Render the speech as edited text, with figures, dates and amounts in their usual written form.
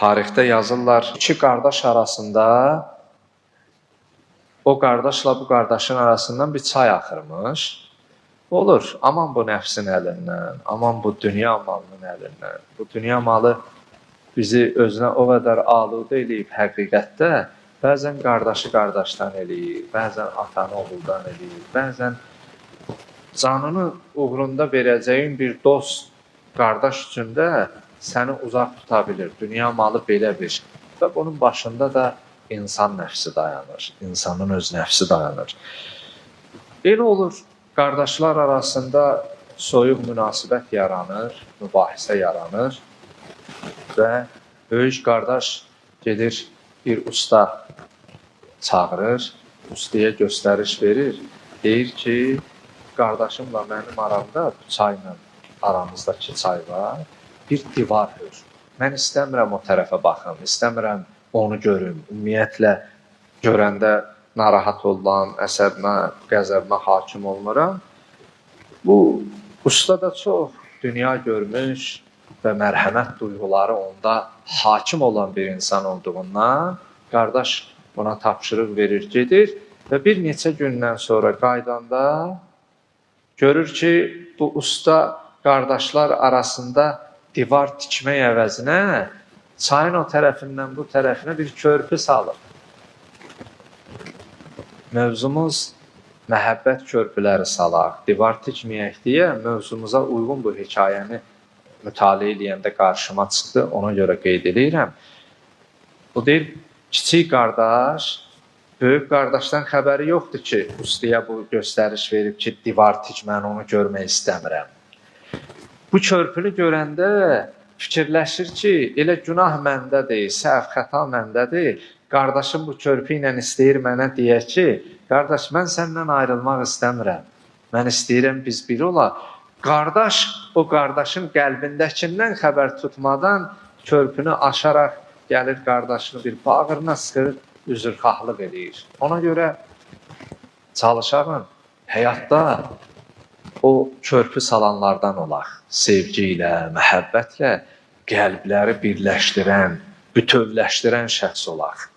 tarixdə yazırlar, iki qardaş arasında o qardaşla bu qardaşın arasından bir çay axırmış. Olur, aman bu nəfsin əlindən, aman bu dünya malının əlindən. Bu dünya malı bizi özünə o qədər aludə eləyib həqiqətdə, bəzən qardaşı qardaşdan eləyir, bəzən atanı oğuldan eləyir, bəzən canını uğrunda verəcəyin bir dost, qardaş üçün də səni uzaq tuta bilir. Dünya malı belə bir. Və bunun başında da insan nəfsi dayanır, insanın öz nəfsi dayanır. Elə olur, qardaşlar arasında soyuq münasibət yaranır, mübahisə yaranır və böyük qardaş gedir bir usta çağırır, ustaya göstəriş verir. Deyir ki, qardaşımla mənim aramda bu çayla aramızdakı çay var, bir divar hör. Mən istəmirəm o tərəfə baxım, istəmirəm onu görüm. Ümumiyyətlə, görəndə narahat olan, əsəbmə, qəzəbmə hakim olmuram. Bu, usta da çox dünya görmüş və mərhəmət duyğuları onda hakim olan bir insan olduğundan qardaş buna tapşırıq verir, gedir və bir neçə gündən sonra qaydanda görür ki, bu usta qardaşlar arasında divar tikmək əvəzinə çayın o tərəfindən bu tərəfinə bir körpü salıb. Mövzumuz məhəbbət körpüləri salaq, divar tikməyək deyə mövzumuza uyğun bu hekayəni mütaliə edəndə qarşıma çıxdı, ona görə qeyd edirəm. O deyir, kiçik qardaş, böyük qardaşdan xəbəri yoxdur ki, ustaya bu göstəriş verib ki, divar tik, mən onu görmək istəmirəm. Bu körpünü görəndə fikirləşir ki, elə günah məndədir, səhv xəta məndədir. Qardaşım bu körpü ilə istəyir mənə deyə ki, qardaş, mən səndən ayrılmaq istəmirəm. Mən istəyirəm biz biri olaq. Qardaş o qardaşın qəlbindəkindən xəbər tutmadan körpünü aşaraq gəlir qardaşını bir bağrına sıxır, üzrxahlıq edir. Ona görə çalışağın həyatda o körpü salanlardan olaq. Sevgi ilə, məhəbbətlə qəlbləri birləşdirən, bütövləşdirən şəxs olaq.